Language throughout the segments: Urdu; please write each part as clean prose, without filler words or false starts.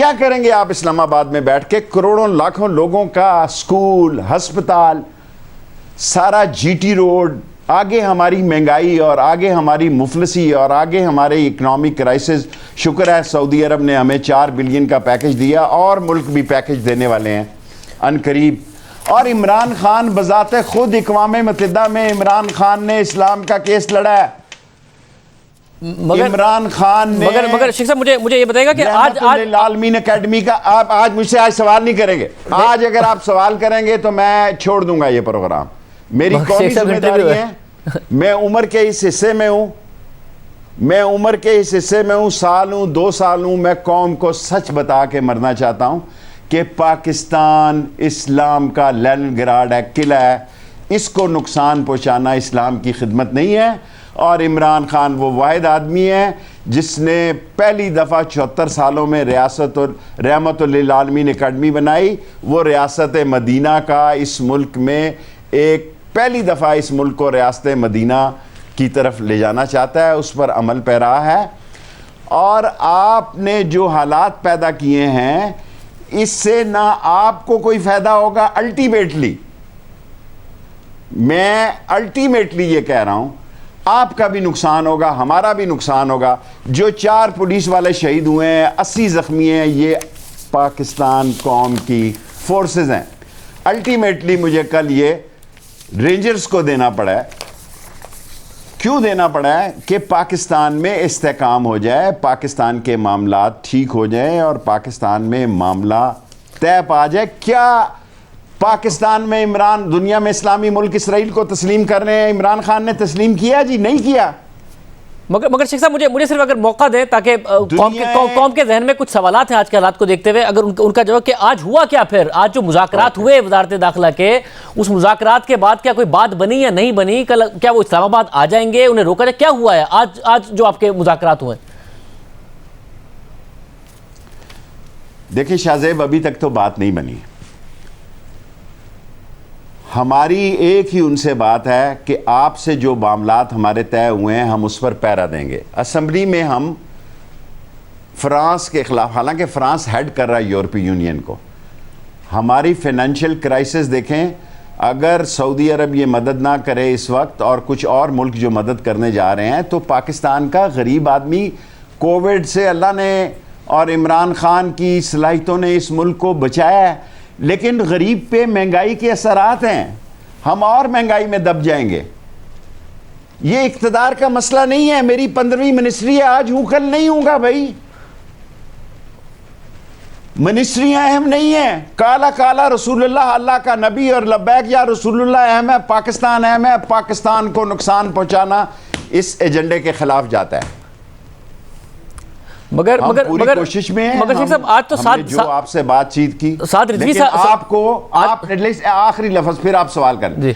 کیا کریں گے آپ اسلام آباد میں بیٹھ کے؟ کروڑوں لاکھوں لوگوں کا اسکول، ہسپتال، سارا جی ٹی روڈ، آگے ہماری مہنگائی اور آگے ہماری مفلسی اور آگے ہمارے اکنامک کرائسس. شکر ہے سعودی عرب نے ہمیں 4 بلین کا پیکج دیا، اور ملک بھی پیکج دینے والے ہیں ان قریب. اور عمران خان بذات خود اقوام متحدہ میں عمران خان نے اسلام کا کیس لڑا ہے. عمران خان نے مگر شیخ صاحب مجھے یہ بتائے گا کہ آج العالمین اکیڈمی کا آپ آج مجھ سے سوال نہیں کریں گے. آج اگر آپ سوال کریں گے تو میں چھوڑ دوں گا یہ پروگرام. میری قومی ذمہ داری ہے. میں عمر کے اس حصے میں ہوں، سال ہوں، 2 سال ہوں. میں قوم کو سچ بتا کے مرنا چاہتا ہوں کہ پاکستان اسلام کا لینن گراڈ ہے، قلعہ ہے. اس کو نقصان پہنچانا اسلام کی خدمت نہیں ہے. اور عمران خان وہ واحد آدمی ہے جس نے پہلی دفعہ 74 سالوں میں رحمت للعالمین اکیڈمی بنائی. وہ ریاست مدینہ کا اس ملک میں پہلی دفعہ اس ملک کو ریاست مدینہ کی طرف لے جانا چاہتا ہے. اس پر عمل پیرا ہے. اور آپ نے جو حالات پیدا کیے ہیں اس سے نہ آپ کو کوئی فائدہ ہوگا. الٹیمیٹلی یہ کہہ رہا ہوں، آپ کا بھی نقصان ہوگا، ہمارا بھی نقصان ہوگا. جو 4 پولیس والے شہید ہوئے ہیں، 80 زخمی ہیں، یہ پاکستان قوم کی فورسز ہیں. الٹیمیٹلی مجھے کل یہ رینجرز کو دینا پڑا ہے. کیوں دینا پڑا ہے؟ کہ پاکستان میں استحکام ہو جائے، پاکستان کے معاملات ٹھیک ہو جائیں اور پاکستان میں معاملہ طے پا جائے. کیا پاکستان میں دنیا میں اسلامی ملک اسرائیل کو تسلیم کر رہے ہیں؟ عمران خان نے تسلیم کیا جی؟ نہیں کیا. مگر شیخ صاحب مجھے صرف اگر موقع دیں تاکہ قوم کے ذہن میں کچھ سوالات ہیں آج کے حالات کو دیکھتے ہوئے، اگر ان کا جواب کہ آج ہوا کیا. پھر آج جو مذاکرات ہوئے وزارت داخلہ کے، اس مذاکرات کے بعد کیا کوئی بات بنی یا نہیں بنی؟ کیا وہ اسلام آباد آ جائیں گے؟ انہیں روکا جائے؟ کیا ہوا ہے آج جو آپ کے مذاکرات ہوئے؟ دیکھیں شاہ زیب، ابھی تک تو بات نہیں بنی. ہماری ایک ہی ان سے بات ہے کہ آپ سے جو معاملات ہمارے طے ہوئے ہیں ہم اس پر پیرا دیں گے. اسمبلی میں ہم فرانس کے خلاف، حالانکہ فرانس ہیڈ کر رہا ہے یورپی یونین کو، ہماری فائنینشیل کرائسس دیکھیں. اگر سعودی عرب یہ مدد نہ کرے اس وقت اور کچھ اور ملک جو مدد کرنے جا رہے ہیں، تو پاکستان کا غریب آدمی کووڈ سے اللہ نے اور عمران خان کی صلاحیتوں نے اس ملک کو بچایا ہے. لیکن غریب پہ مہنگائی کے اثرات ہیں. ہم اور مہنگائی میں دب جائیں گے. یہ اقتدار کا مسئلہ نہیں ہے. میری 15ویں منسٹری ہے، آج ہوں کل نہیں ہوں گا بھائی. منسٹریاں اہم نہیں ہیں. کالا کالا رسول اللہ، اللہ کا نبی، اور لبیک یا رسول اللہ اہم ہے. پاکستان اہم ہے. پاکستان کو نقصان پہنچانا اس ایجنڈے کے خلاف جاتا ہے. مگر کوشش میں ہیں. مگر شیخ صاحب آج تو جو آپ سے بات چیت کی، لیکن آپ آخری لفظ پھر آپ سوال کریں.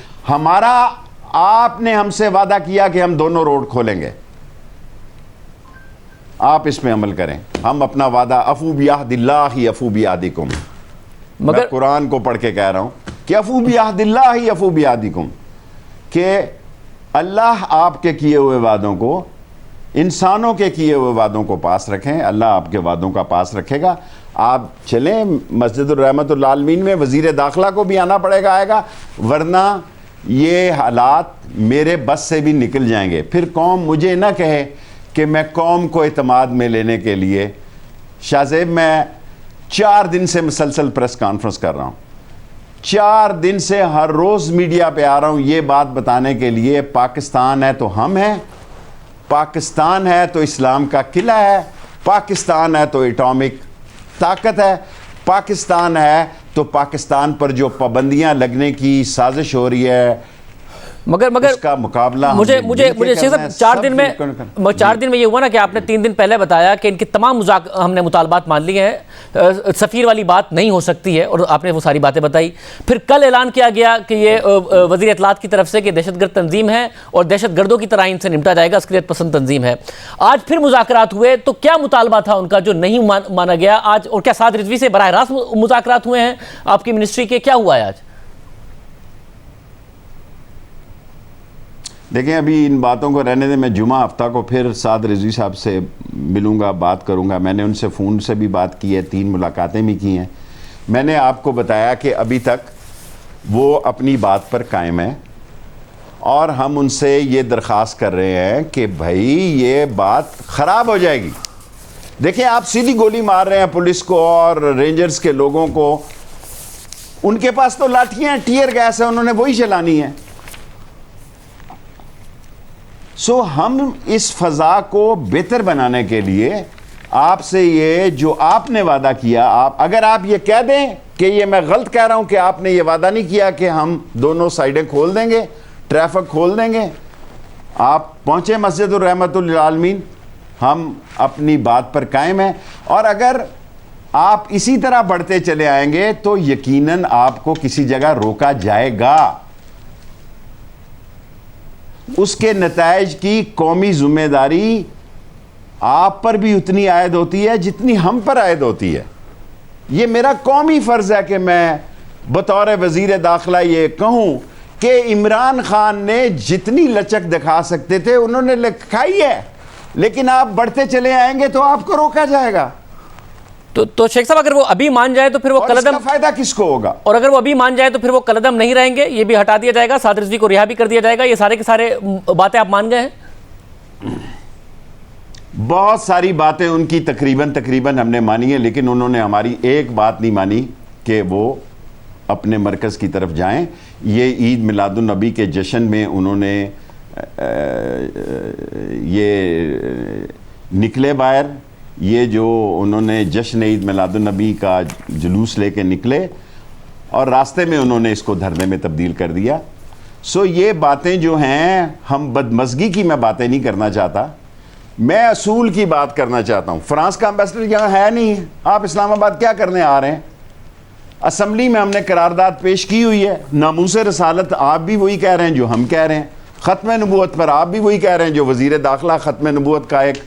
آپ نے ہم سے وعدہ کیا کہ ہم دونوں روڈ کھولیں گے. آپ اس میں عمل کریں. ہم اپنا وعدہ افو بعہد اللہ افو بعہدکم، میں قرآن کو پڑھ کے کہہ رہا ہوں کہ افو بعہد اللہ افو بعہدکم، کہ اللہ آپ کے کیے ہوئے وعدوں کو، انسانوں کے کیے ہوئے وعدوں کو پاس رکھیں. اللہ آپ کے وعدوں کا پاس رکھے گا. آپ چلیں مسجد الرحمت للعالمین میں، وزیر داخلہ کو بھی آنا پڑے گا، آئے گا، ورنہ یہ حالات میرے بس سے بھی نکل جائیں گے. پھر قوم مجھے نہ کہے کہ میں قوم کو اعتماد میں لینے کے لیے. شاہ زیب، میں 4 دن سے مسلسل پریس کانفرنس کر رہا ہوں. 4 دن سے ہر روز میڈیا پہ آ رہا ہوں یہ بات بتانے کے لیے، پاکستان ہے تو ہم ہیں، پاکستان ہے تو اسلام کا قلعہ ہے، پاکستان ہے تو ایٹامک طاقت ہے، پاکستان ہے تو پاکستان پر جو پابندیاں لگنے کی سازش ہو رہی ہے مگر اس کا مقابلہ مجھے شیخ صاحب 4 دن میں یہ ہوا نا کہ آپ نے 3 دن پہلے بتایا کہ ان کی تمام ہم نے مطالبات مان لیے ہیں، سفیر والی بات نہیں ہو سکتی ہے، اور آپ نے وہ ساری باتیں بتائی. پھر کل اعلان کیا گیا کہ یہ وزیر اطلاعات کی طرف سے کہ دہشت گرد تنظیم ہے اور دہشت گردوں کی طرح ان سے نمٹا جائے گا، عسکریت پسند تنظیم ہے. آج پھر مذاکرات ہوئے تو کیا مطالبہ تھا ان کا جو نہیں مانا گیا آج؟ اور کیا سعد رضوی سے براہ راست مذاکرات ہوئے ہیں آپ کی منسٹری کے؟ کیا ہوا ہے آج؟ دیکھیں ابھی ان باتوں کو رہنے دیں, میں جمعہ ہفتہ کو پھر سعد رضوی صاحب سے ملوں گا, بات کروں گا. میں نے ان سے فون سے بھی بات کی ہے, 3 ملاقاتیں بھی کی ہیں. میں نے آپ کو بتایا کہ ابھی تک وہ اپنی بات پر قائم ہے, اور ہم ان سے یہ درخواست کر رہے ہیں کہ بھائی یہ بات خراب ہو جائے گی. دیکھیں آپ سیدھی گولی مار رہے ہیں پولیس کو اور رینجرز کے لوگوں کو, ان کے پاس تو لاٹھیاں ہیں, ٹیئر گیس ہے, انہوں نے وہی چلانی ہے. سو ہم اس فضا کو بہتر بنانے کے لیے آپ سے یہ جو آپ نے وعدہ کیا, اگر آپ یہ کہہ دیں کہ یہ میں غلط کہہ رہا ہوں کہ آپ نے یہ وعدہ نہیں کیا کہ ہم دونوں سائڈیں کھول دیں گے, ٹریفک کھول دیں گے, آپ پہنچے مسجد الرحمت للعالمین, ہم اپنی بات پر قائم ہیں. اور اگر آپ اسی طرح بڑھتے چلے آئیں گے تو یقیناً آپ کو کسی جگہ روکا جائے گا. اس کے نتائج کی قومی ذمہ داری آپ پر بھی اتنی عائد ہوتی ہے جتنی ہم پر عائد ہوتی ہے. یہ میرا قومی فرض ہے کہ میں بطور وزیر داخلہ یہ کہوں کہ عمران خان نے جتنی لچک دکھا سکتے تھے انہوں نے دکھائی ہے, لیکن آپ بڑھتے چلے آئیں گے تو آپ کو روکا جائے گا. تو شیخ صاحب اگر وہ ابھی مان جائے تو پھر وہ قلعدم, اس کا فائدہ کس کو ہوگا؟ اور اگر وہ ابھی مان جائے تو پھر وہ قلعدم نہیں رہیں گے, یہ بھی ہٹا دیا جائے گا, سعد رضوی کو رہا بھی کر دیا جائے گا, یہ سارے کے سارے باتیں آپ مان گئے ہیں؟ بہت ساری باتیں ان کی تقریباً ہم نے مانی ہیں, لیکن انہوں نے ہماری ایک بات نہیں مانی کہ وہ اپنے مرکز کی طرف جائیں. یہ عید میلاد النبی کے جشن میں انہوں نے یہ نکلے باہر, یہ جو انہوں نے جشن عید میلاد النبی کا جلوس لے کے نکلے اور راستے میں انہوں نے اس کو دھرنے میں تبدیل کر دیا. سو یہ باتیں جو ہیں, ہم بدمزگی کی میں باتیں نہیں کرنا چاہتا, میں اصول کی بات کرنا چاہتا ہوں. فرانس کا امبیسڈر یہاں ہے نہیں, آپ اسلام آباد کیا کرنے آ رہے ہیں؟ اسمبلی میں ہم نے قرارداد پیش کی ہوئی ہے, ناموس رسالت آپ بھی وہی کہہ رہے ہیں جو ہم کہہ رہے ہیں, ختم نبوت پر آپ بھی وہی کہہ رہے ہیں جو وزیر داخلہ ختم نبوت کا ایک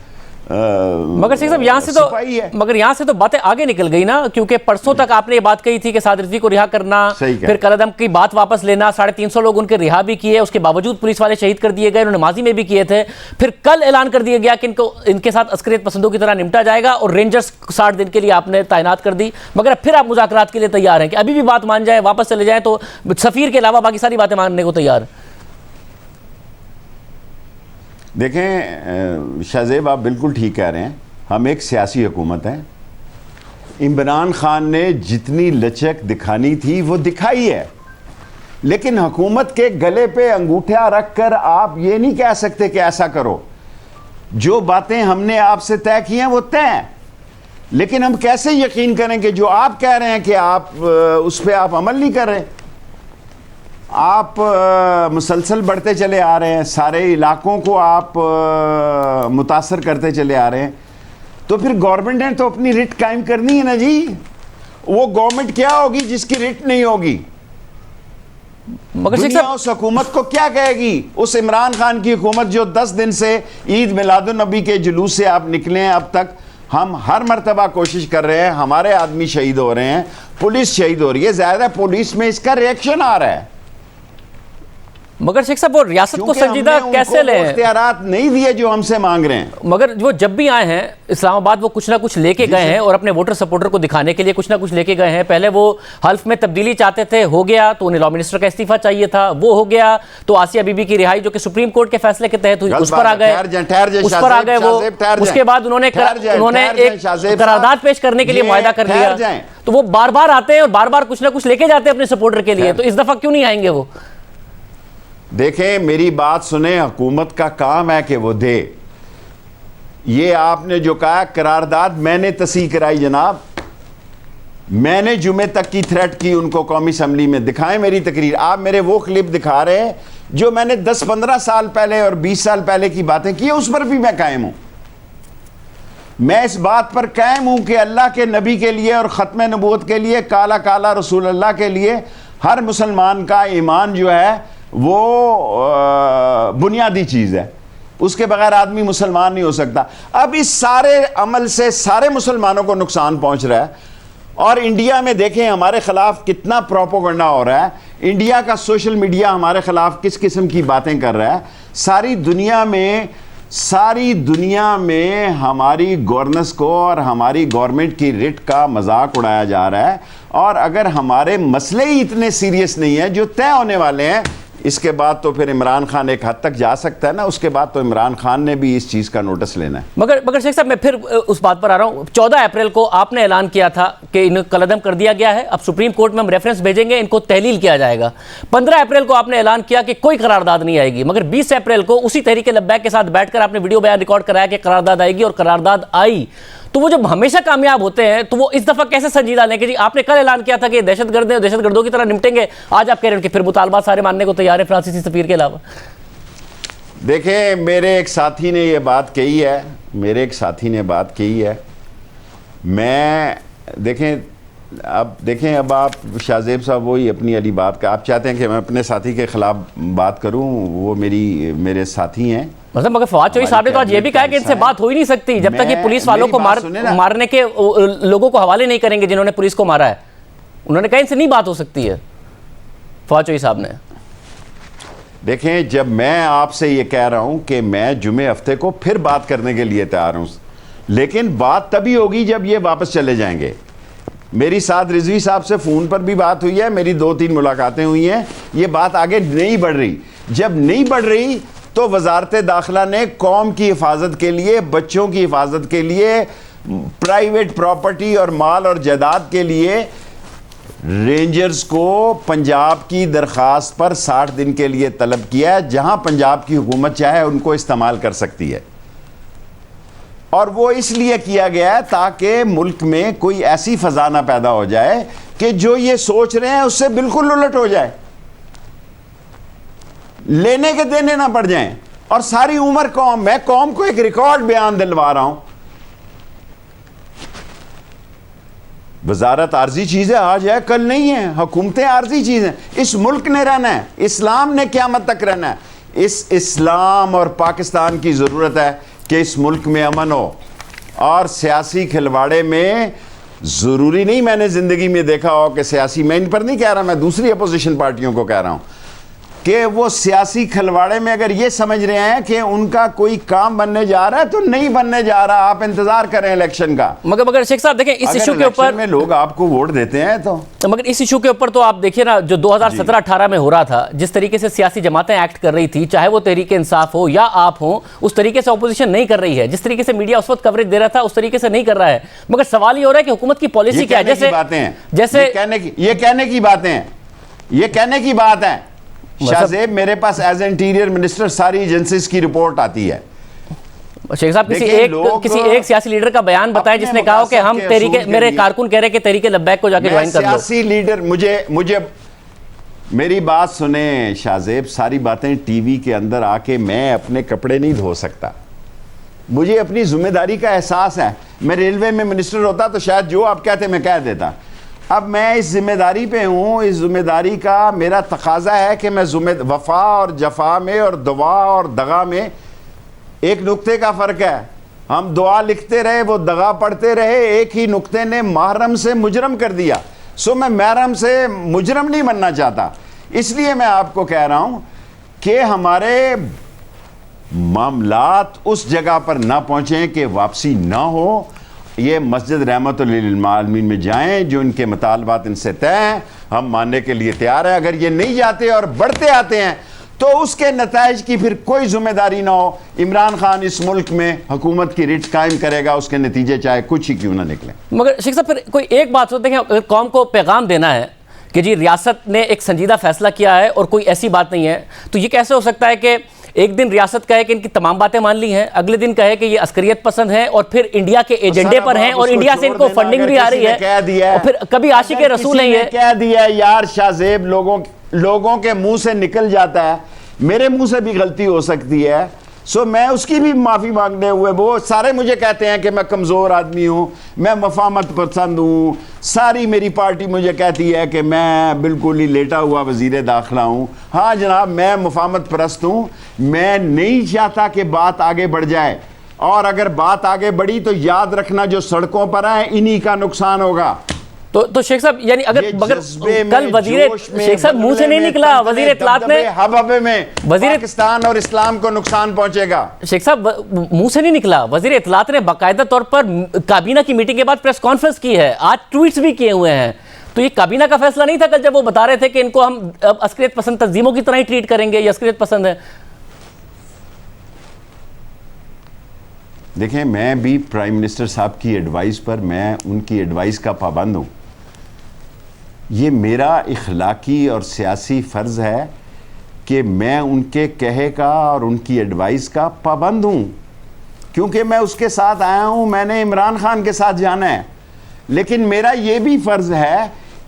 مگر شیخ صاحب یہاں سے تو باتیں آگے نکل گئی نا, کیونکہ پرسوں تک آپ نے یہ بات کہی تھی کہ سعد رضوی کو رہا کرنا, پھر قلعدم کی بات واپس لینا, 350 لوگ ان کے رہا بھی کیے, اس کے باوجود پولیس والے شہید کر دیے گئے, انہوں نے ماضی میں بھی کیے تھے. پھر کل اعلان کر دیا گیا کہ ان کے ساتھ عسکریت پسندوں کی طرح نمٹا جائے گا, اور رینجرز 60 دن کے لیے آپ نے تعینات کر دی. مگر پھر آپ مذاکرات کے لیے تیار ہیں کہ ابھی بھی بات مان جائے, واپس چلے جائیں, تو سفیر کے علاوہ باقی ساری باتیں ماننے کو تیار ہیں؟ دیکھیں شاہزیب, آپ بالکل ٹھیک کہہ رہے ہیں, ہم ایک سیاسی حکومت ہیں. عمران خان نے جتنی لچک دکھانی تھی وہ دکھائی ہے, لیکن حکومت کے گلے پہ انگوٹھا رکھ کر آپ یہ نہیں کہہ سکتے کہ ایسا کرو. جو باتیں ہم نے آپ سے طے کی ہیں وہ طے ہیں, لیکن ہم کیسے یقین کریں کہ جو آپ کہہ رہے ہیں کہ آپ اس پہ آپ عمل نہیں کر رہے؟ آپ مسلسل بڑھتے چلے آ رہے ہیں, سارے علاقوں کو آپ متاثر کرتے چلے آ رہے ہیں, تو پھر گورنمنٹ نے تو اپنی رٹ قائم کرنی ہے نا جی. وہ گورنمنٹ کیا ہوگی جس کی رٹ نہیں ہوگی؟ دنیا اس حکومت کو کیا کہے گی؟ اس عمران خان کی حکومت جو 10 دن سے عید میلاد النبی کے جلوس سے آپ نکلے ہیں, اب تک ہم ہر مرتبہ کوشش کر رہے ہیں, ہمارے آدمی شہید ہو رہے ہیں, پولیس شہید ہو رہی ہے, زیادہ پولیس میں اس کا ریئیکشن آ رہا ہے. مگر شیخ صاحب وہ ریاست کو سنجیدہ کیسے لیں؟ اختیارات نہیں دیے جو ہم سے مانگ رہے ہیں. مگر وہ جب بھی آئے ہیں اسلام آباد, وہ کچھ نہ کچھ لے کے گئے ہیں, اور اپنے ووٹر سپورٹر کو دکھانے کے لیے کچھ نہ کچھ لے کے گئے ہیں. پہلے وہ حلف میں تبدیلی چاہتے تھے, ہو گیا, تو انہیں لا منسٹر کا استعفیٰ چاہیے تھا, وہ ہو گیا, تو آسیہ بی بی کی رہائی جو کہ سپریم کورٹ کے فیصلے کے تحت ہوئی, اس پر آ گئے وہ. اس کے بعد انہوں نے ایک قرارداد پیش کرنے کے لیے معاہدہ کر لیا. تو وہ بار بار آتے ہیں اور بار بار کچھ نہ کچھ لے کے جاتے ہیں اپنے سپورٹر کے لیے, تو اس دفعہ کیوں نہیں آئیں گے وہ؟ دیکھیں میری بات سنیں, حکومت کا کام ہے کہ وہ دے. یہ آپ نے جو کہا قرارداد میں نے تصحیح کرائی جناب, میں نے جمعے تک کی تھریٹ کی ان کو قومی اسمبلی میں. دکھائیں میری تقریر, آپ میرے وہ کلپ دکھا رہے ہیں جو میں نے 10-15 سال پہلے اور 20 سال پہلے کی باتیں کی, اس پر بھی میں قائم ہوں. میں اس بات پر قائم ہوں کہ اللہ کے نبی کے لیے اور ختم نبوت کے لیے, کالا کالا رسول اللہ کے لیے ہر مسلمان کا ایمان جو ہے وہ بنیادی چیز ہے, اس کے بغیر آدمی مسلمان نہیں ہو سکتا. اب اس سارے عمل سے سارے مسلمانوں کو نقصان پہنچ رہا ہے, اور انڈیا میں دیکھیں ہمارے خلاف کتنا پروپیگنڈا ہو رہا ہے. انڈیا کا سوشل میڈیا ہمارے خلاف کس قسم کی باتیں کر رہا ہے. ساری دنیا میں ہماری گورننس کو اور ہماری گورنمنٹ کی رٹ کا مذاق اڑایا جا رہا ہے. اور اگر ہمارے مسئلے ہی اتنے سیریس نہیں ہیں جو طے ہونے والے ہیں, اس کے بعد تو پھر عمران خان ایک حد تک جا سکتا ہے نا, اس کے بعد تو عمران خان نے بھی اس چیز کا نوٹس لینا ہے. مگر شیخ صاحب میں پھر اس بات پر آ رہا ہوں, 14 اپریل کو آپ نے اعلان کیا تھا کہ انہیں قلعدم کر دیا گیا ہے, اب سپریم کورٹ میں ہم ریفرنس بھیجیں گے, ان کو تحلیل کیا جائے گا. 15 اپریل کو آپ نے اعلان کیا کہ کوئی قرارداد نہیں آئے گی, مگر 20 اپریل کو اسی تحریک لبیک کے ساتھ بیٹھ کر آپ نے ویڈیو بیان ریکارڈ کرایا کہ قرارداد آئے گی, اور قرارداد آئی. تو وہ جب ہمیشہ کامیاب ہوتے ہیں تو وہ اس دفعہ کیسے سنجیدہ لیں کہ جی آپ نے کل اعلان کیا تھا کہ دہشت گرد ہیں, دہشت گردوں کی طرح نمٹیں گے, آج آپ کہہ رہے ہیں کہ پھر مطالبات سارے ماننے کو تیار ہیں فرانسیسی سفیر کے علاوہ؟ دیکھیں میرے ایک ساتھی نے یہ بات کہی ہے, میں دیکھیں اب آپ شاہ زیب صاحب وہی اپنی علی بات کا, آپ چاہتے ہیں کہ میں اپنے ساتھی کے خلاف بات کروں, وہ میرے ساتھی ہیں. مگر فواد چوہدری صاحب نے تو آج یہ بھی کہا کہ ان سے بات ہو ہی نہیں سکتی جب تک یہ پولیس والوں کو مارنے کے لوگوں کو حوالے نہیں کریں گے جنہوں نے پولیس کو مارا ہے. انہوں نے کہا ان سے نہیں بات ہو سکتی ہے فواد چوہدری صاحب نے. دیکھیں جب میں آپ سے یہ کہہ رہا ہوں کہ میں جمعے ہفتے کو پھر بات کرنے کے لیے تیار ہوں, لیکن بات تبھی ہوگی جب یہ واپس چلے جائیں گے. میری ساتھ رضوی صاحب سے فون پر بھی بات ہوئی ہے, میری 2-3 ملاقاتیں ہوئی ہیں, یہ بات آگے نہیں بڑھ رہی. جب نہیں بڑھ رہی تو وزارت داخلہ نے قوم کی حفاظت کے لیے, بچوں کی حفاظت کے لیے, پرائیویٹ پراپرٹی اور مال اور جائیداد کے لیے رینجرز کو پنجاب کی درخواست پر 60 دن کے لیے طلب کیا ہے, جہاں پنجاب کی حکومت چاہے ان کو استعمال کر سکتی ہے. اور وہ اس لیے کیا گیا ہے تاکہ ملک میں کوئی ایسی فضا نہ پیدا ہو جائے کہ جو یہ سوچ رہے ہیں اس سے بالکل الٹ ہو جائے, لینے کے دینے نہ پڑ جائیں. اور ساری عمر میں قوم کو ایک ریکارڈ بیان دلوا رہا ہوں. وزارت عارضی چیز ہے, آج ہے کل نہیں ہے, حکومتیں عارضی چیز ہیں. اس ملک نے رہنا ہے, اسلام نے قیامت تک رہنا ہے. اس اسلام اور پاکستان کی ضرورت ہے کہ اس ملک میں امن ہو. اور سیاسی کھلواڑے میں ضروری نہیں, میں نے زندگی میں دیکھا ہو کہ سیاسی, میں ان پر نہیں کہہ رہا, میں دوسری اپوزیشن پارٹیوں کو کہہ رہا ہوں کہ وہ سیاسی کھلواڑے میں اگر یہ سمجھ رہے ہیں کہ ان کا کوئی کام بننے جا رہا ہے تو نہیں بننے جا رہا, آپ انتظار کریں الیکشن کا. مگر شیخ صاحب دیکھیں اس ایشو کے اوپر میں لوگ آپ کو ووٹ دیتے ہیں تو مگر اس ایشو کے اوپر تو آپ دیکھیں نا, جو 2017-18 میں ہو رہا تھا, جس طریقے سے سیاسی جماعتیں ایکٹ کر رہی تھی, چاہے وہ تحریک انصاف ہو یا آپ ہوں, اس طریقے سے اپوزیشن نہیں کر رہی ہے. جس طریقے سے میڈیا اس وقت کوریج دے رہا تھا اس طریقے سے نہیں کر رہا ہے. مگر سوال یہ ہو رہا ہے کہ حکومت کی پالیسی کیا ہے, جیسے یہ کہنے کی بات ہے. شاہ زیب میرے پاس ایز انٹیریئر منسٹر ساری ایجنسیز کی رپورٹ آتی ہے. شیخ صاحب کسی ایک سیاسی لیڈر کا بیان بتائیں جس نے کہا کہ ہم میرے کارکن کہہ رہے کہ تحریک لبیک کو جا کے جوائن کر دو. سیاسی لیڈر مجھے میری بات سنیں شاہ زیب, ساری باتیں ٹی وی کے اندر آ کے میں اپنے کپڑے نہیں دھو سکتا. مجھے اپنی ذمہ داری کا احساس ہے. میں ریلوے میں منسٹر ہوتا تو شاید جو آپ کہتے میں کہہ دیتا. اب میں اس ذمہ داری پہ ہوں, اس ذمہ داری کا میرا تقاضا ہے کہ میں وفا اور جفا میں اور دعا اور دغا میں ایک نقطے کا فرق ہے. ہم دعا لکھتے رہے, وہ دغا پڑھتے رہے, ایک ہی نقطے نے محرم سے مجرم کر دیا. میں محرم سے مجرم نہیں بننا چاہتا. اس لیے میں آپ کو کہہ رہا ہوں کہ ہمارے معاملات اس جگہ پر نہ پہنچیں کہ واپسی نہ ہو. یہ مسجد رحمت للعالمین میں جائیں, جو ان کے مطالبات ان سے طے ہیں ہم ماننے کے لیے تیار ہیں. اگر یہ نہیں جاتے اور بڑھتے آتے ہیں تو اس کے نتائج کی پھر کوئی ذمہ داری نہ ہو. عمران خان اس ملک میں حکومت کی رٹ قائم کرے گا, اس کے نتیجے چاہے کچھ ہی کیوں نہ نکلیں. مگر شیخ صاحب پھر کوئی ایک بات ہوتی ہے کہ قوم کو پیغام دینا ہے کہ جی ریاست نے ایک سنجیدہ فیصلہ کیا ہے اور کوئی ایسی بات نہیں ہے, تو یہ کیسے ہو سکتا ہے کہ ایک دن ریاست کہے کہ ان کی تمام باتیں مان لی ہیں, اگلے دن کہے کہ یہ عسکریت پسند ہیں اور پھر انڈیا کے ایجنڈے پر ہیں اور انڈیا سے ان کو فنڈنگ بھی آ رہی ہے, اور پھر کبھی عاشق رسول نہیں ہے. کہہ دیا یار شاہ زیب, لوگوں کے منہ سے نکل جاتا ہے, میرے منہ سے بھی غلطی ہو سکتی ہے. میں اس کی بھی معافی مانگنے ہوئے, وہ سارے مجھے کہتے ہیں کہ میں کمزور آدمی ہوں, میں مفاہمت پسند ہوں, ساری میری پارٹی مجھے کہتی ہے کہ میں بالکل ہی لیٹا ہوا وزیر داخلہ ہوں. ہاں جناب, میں مفاہمت پرست ہوں, میں نہیں چاہتا کہ بات آگے بڑھ جائے, اور اگر بات آگے بڑھی تو یاد رکھنا جو سڑکوں پر ہیں انہی کا نقصان ہوگا. تو شیخ صاحب یعنی اگر جذبے میں، کل وزیر جوش میں، شیخ صاحب منہ سے نہیں نکلا وزیر اطلاعات نے ہبے میں پاکستان اور اسلام کو نقصان پہنچے گا. شیخ صاحب منہ سے نہیں نکلا, وزیر اطلاعات نے باقاعدہ طور پر کابینہ کی میٹنگ کے بعد پریس کانفرنس کی ہے, آج ٹویٹس بھی کیے ہوئے ہیں. تو یہ کابینہ کا فیصلہ نہیں تھا کل جب وہ بتا رہے تھے کہ ان کو ہم عسکریت پسند تنظیموں کی طرح ہی ٹریٹ کریں گے, یہ عسکریت پسند ہے؟ دیکھیں میں بھی پرائم منسٹر صاحب کی ایڈوائس پر, میں ان کی ایڈوائس کا پابند ہوں. یہ میرا اخلاقی اور سیاسی فرض ہے کہ میں ان کے کہے کا اور ان کی ایڈوائس کا پابند ہوں, کیونکہ میں اس کے ساتھ آیا ہوں, میں نے عمران خان کے ساتھ جانا ہے. لیکن میرا یہ بھی فرض ہے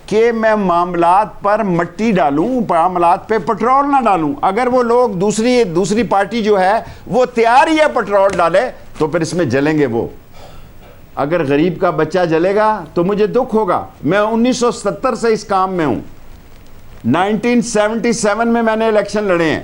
کہ میں معاملات پر مٹی ڈالوں, معاملات پہ پٹرول نہ ڈالوں. اگر وہ لوگ دوسری پارٹی جو ہے وہ تیار ہی ہے پٹرول ڈالے تو پھر اس میں جلیں گے وہ. اگر غریب کا بچہ جلے گا تو مجھے دکھ ہوگا. میں 1970 سے اس کام میں ہوں, 1977 میں نے الیکشن لڑے ہیں.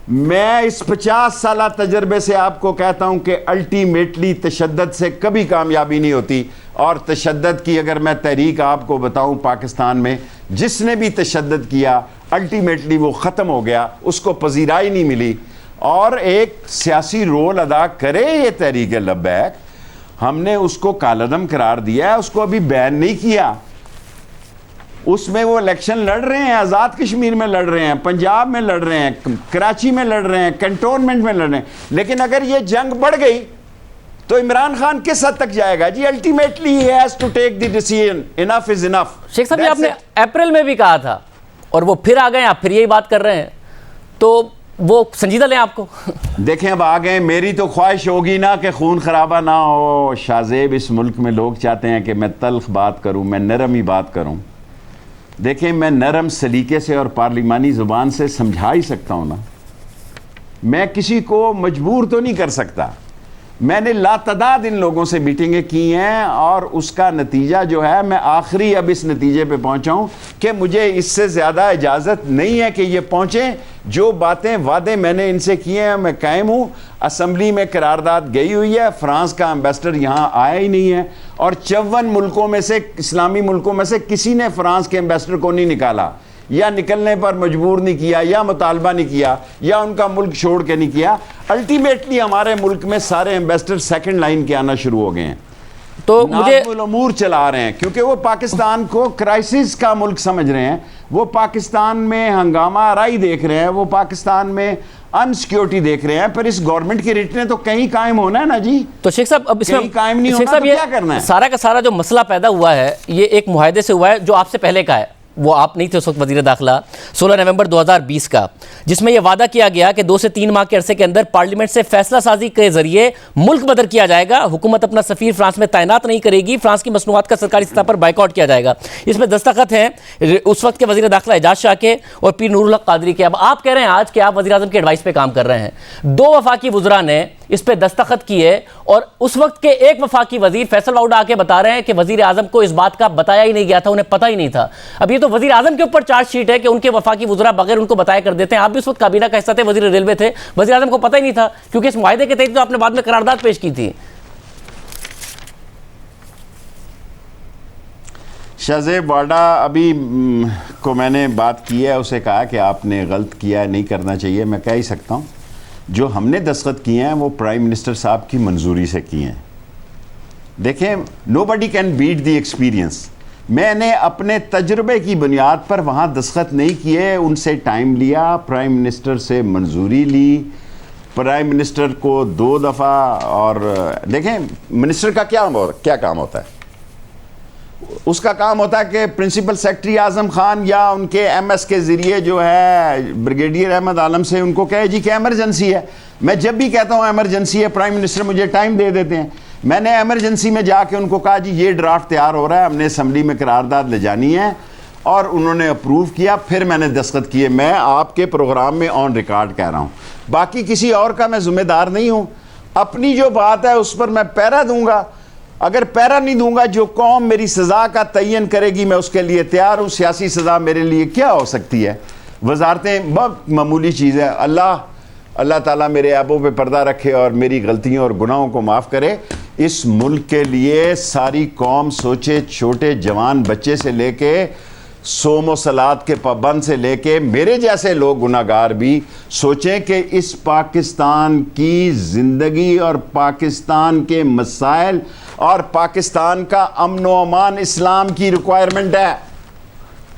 میں اس 50 سالہ تجربے سے آپ کو کہتا ہوں کہ الٹیمیٹلی تشدد سے کبھی کامیابی نہیں ہوتی. اور تشدد کی اگر میں تحریک آپ کو بتاؤں پاکستان میں جس نے بھی تشدد کیا الٹیمیٹلی وہ ختم ہو گیا, اس کو پذیرائی نہیں ملی. اور ایک سیاسی رول ادا کرے یہ تحریک لبیک, ہم نے اس کو کالعدم قرار دیا ہے, اس کو ابھی بین نہیں کیا. اس میں وہ الیکشن لڑ رہے ہیں, آزاد کشمیر میں لڑ رہے ہیں, پنجاب میں لڑ رہے ہیں, کراچی میں لڑ رہے ہیں, کنٹونمنٹ میں لڑ رہے ہیں. لیکن اگر یہ جنگ بڑھ گئی تو عمران خان کس حد تک جائے گا؟ جی ultimately he has to take the decision, enough is enough. شیخ صاحب یہ آپ نے اپریل میں بھی کہا تھا اور وہ پھر آ گئے, آپ پھر یہی بات کر رہے ہیں, تو وہ سنجیدہ لیں آپ کو؟ دیکھیں اب آ گئے, میری تو خواہش ہوگی نا کہ خون خرابہ نہ ہو. شاہ زیب اس ملک میں لوگ چاہتے ہیں کہ میں تلخ بات کروں, میں نرم ہی بات کروں. دیکھیں میں نرم سلیقے سے اور پارلیمانی زبان سے سمجھا ہی سکتا ہوں نا, میں کسی کو مجبور تو نہیں کر سکتا. میں نے لاتعداد ان لوگوں سے میٹنگیں کی ہیں اور اس کا نتیجہ جو ہے, میں آخری اب اس نتیجے پہ پہنچا ہوں کہ مجھے اس سے زیادہ اجازت نہیں ہے کہ یہ پہنچیں. جو باتیں وعدے میں نے ان سے کیے ہیں میں قائم ہوں. اسمبلی میں قرارداد گئی ہوئی ہے, فرانس کا ایمبیسڈر یہاں آیا ہی نہیں ہے, اور 54 ملکوں میں سے, اسلامی ملکوں میں سے کسی نے فرانس کے ایمبیسڈر کو نہیں نکالا, یا نکلنے پر مجبور نہیں کیا, یا مطالبہ نہیں کیا, یا ان کا ملک چھوڑ کے نہیں کیا. الٹیمیٹلی ہمارے ملک میں سارے ایمبیسڈر سیکنڈ لائن کے آنا شروع ہو گئے ہیں, تو مجھے الامور چلا رہے ہیں, کیونکہ وہ پاکستان کو کرائسس کا ملک سمجھ رہے ہیں. وہ پاکستان میں ہنگامہ آرائی دیکھ رہے ہیں, وہ پاکستان میں انسیکیورٹی دیکھ رہے ہیں. پر اس گورنمنٹ کی ریٹ نے تو کہیں قائم ہونا ہے نا جی. تو شیخ صاحب اب اس میں قائم نہیں ہونا تو کیا کرنا ہے؟ سارا کا سارا جو مسئلہ پیدا ہوا ہے یہ ایک معاہدے سے ہوا ہے جو آپ سے پہلے کا ہے, وہ آپ نہیں تھے اس وقت وزیر داخلہ, 16 نومبر 2020 کا, جس میں یہ وعدہ کیا گیا کہ 2 سے 3 ماہ کے عرصے کے اندر پارلیمنٹ سے فیصلہ سازی کے ذریعے ملک بدر کیا جائے گا. حکومت اپنا سفیر فرانس میں تعینات نہیں کرے گی, فرانس کی مصنوعات کا سرکاری سطح پر بائیکاٹ کیا جائے گا. اس میں دستخط ہیں اس وقت کے وزیر داخلہ اعجاز شاہ کے اور پیر نور الحق قادری کے. اب آپ کہہ رہے ہیں آج کہ آپ وزیر اعظم کے ایڈوائس پہ کام کر رہے ہیں. 2 وفاقی وزراء نے اس پہ دستخط کیے اور اس وقت کے ایک وفاقی وزیر فیصل واؤڈ آ کے بتا رہے ہیں کہ وزیر اعظم کو اس بات کا بتایا ہی نہیں گیا تھا, انہیں پتہ ہی نہیں تھا. اب یہ تو وزیر اعظم کے اوپر چارج شیٹ ہے کہ ان کے وفاقی وزراء بغیر ان کو بتایا کر دیتے ہیں. آپ بھی اس وقت کابینہ کا حصہ تھے, وزیر ریلوے تھے, وزیر اعظم کو پتہ ہی نہیں تھا کیونکہ اس معاہدے کے تحت تو آپ نے بعد میں قرارداد پیش کی تھی. شاہ زیب واڈا ابھی کو میں نے بات کی ہے, اسے کہا کہ آپ نے غلط کیا ہے, نہیں کرنا چاہیے. میں کہہ ہی سکتا ہوں جو ہم نے دستخط کیے ہیں وہ پرائم منسٹر صاحب کی منظوری سے کیے ہیں. دیکھیں nobody can beat the experience. میں نے اپنے تجربے کی بنیاد پر وہاں دستخط نہیں کیے, ان سے ٹائم لیا, پرائم منسٹر سے منظوری لی, پرائم منسٹر کو 2 دفعہ. اور دیکھیں منسٹر کا کیا کام ہوتا ہے؟ اس کا کام ہوتا ہے کہ پرنسپل سیکرٹری اعظم خان یا ان کے ایم ایس کے ذریعے جو ہے بریگیڈیئر احمد عالم سے ان کو کہے جی کہ ایمرجنسی ہے. میں جب بھی کہتا ہوں ایمرجنسی ہے, پرائم منسٹر مجھے ٹائم دے دیتے ہیں. میں نے ایمرجنسی میں جا کے ان کو کہا جی یہ ڈرافٹ تیار ہو رہا ہے, ہم نے اسمبلی میں قرارداد لے جانی ہے, اور انہوں نے اپروو کیا, پھر میں نے دستخط کیے. میں آپ کے پروگرام میں آن ریکارڈ کہہ رہا ہوں, باقی کسی اور کا میں ذمہ دار نہیں ہوں. اپنی جو بات ہے اس پر میں پیرا دوں گا, اگر پیرا نہیں دوں گا جو قوم میری سزا کا تعین کرے گی میں اس کے لیے تیار ہوں. سیاسی سزا میرے لیے کیا ہو سکتی ہے؟ وزارتیں بہت معمولی چیز ہے. اللہ اللہ تعالیٰ میرے عیبوں پہ پردہ رکھے اور میری غلطیوں اور گناہوں کو معاف کرے. اس ملک کے لیے ساری قوم سوچے, چھوٹے جوان بچے سے لے کے صوم و صلات کے پابند سے لے کے میرے جیسے لوگ گناہگار بھی سوچیں کہ اس پاکستان کی زندگی اور پاکستان کے مسائل اور پاکستان کا امن و امان اسلام کی ریکوائرمنٹ ہے.